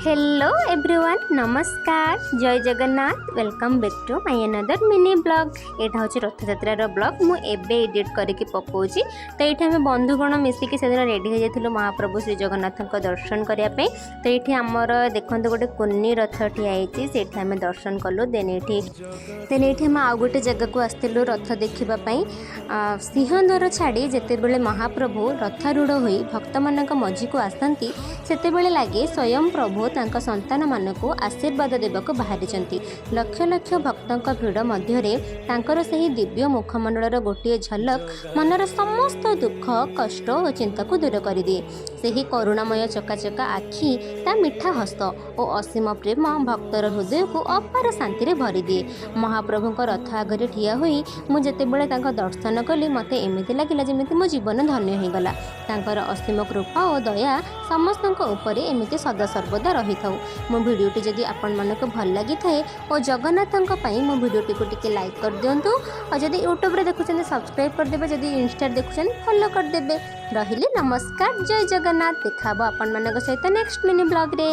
Hello everyone नमस्कार जय Jagannath welcome back to my another mini blog. यहाँ हूँ रथ यात्रार ब्लॉग मुझे एडिट करके पकाउची। तो ये आम बंधुगण मिसिकी से रेडी हो जाइलु महाप्रभु श्री जगन्नाथ दर्शन करने। तो ये आमर देखते गोटे कुन्नी रथ ठिया से आम दर्शन कलु। देन ये आम आउ गोटे जगह को आसलु रथ देखापी। सिंहद्वार छाड़ी जिते महाप्रभु रथारूढ़ हो भक्त मान मझी को आसती से लगे स्वयं प्रभु तांका संतान मानक आशीर्वाद देवाक बाहरी। लक्ष लक्ष भक्तों भिड़ मध्य तांकर सही दिव्य मुखमंडलर गोटे झलक मनर समस्त दुख कष्ट और चिंता को दूर कर दिए। से करुणामय चकाचका आखि ता मिठा हस्त और असीम प्रेम भक्तर हृदय को अपार शांति भरी दिए। महाप्रभु रथ आगे ठिया हुई मुझे दर्शन कली मत एमती लगे जमी मो जीवन धन्य होगला। तांकर असीम कृपा और दया समस्त उपरे एमती सदा सर्वदा रही था। मो भिडियोटी जदि आपण मानक भल लगी थाए और जगन्नाथों मो भिडियोटी को टिके लाइक कर दिंतु और जदि यूट्यूब रे देखुछन सब्सक्राइब कर देबे, जदि इंस्टा देखुछन फॉलो कर देबे। रहिले नमस्कार जय जगन्नाथ। देखा आपण मानक सहित नेक्स्ट मिनी ब्लॉग रे।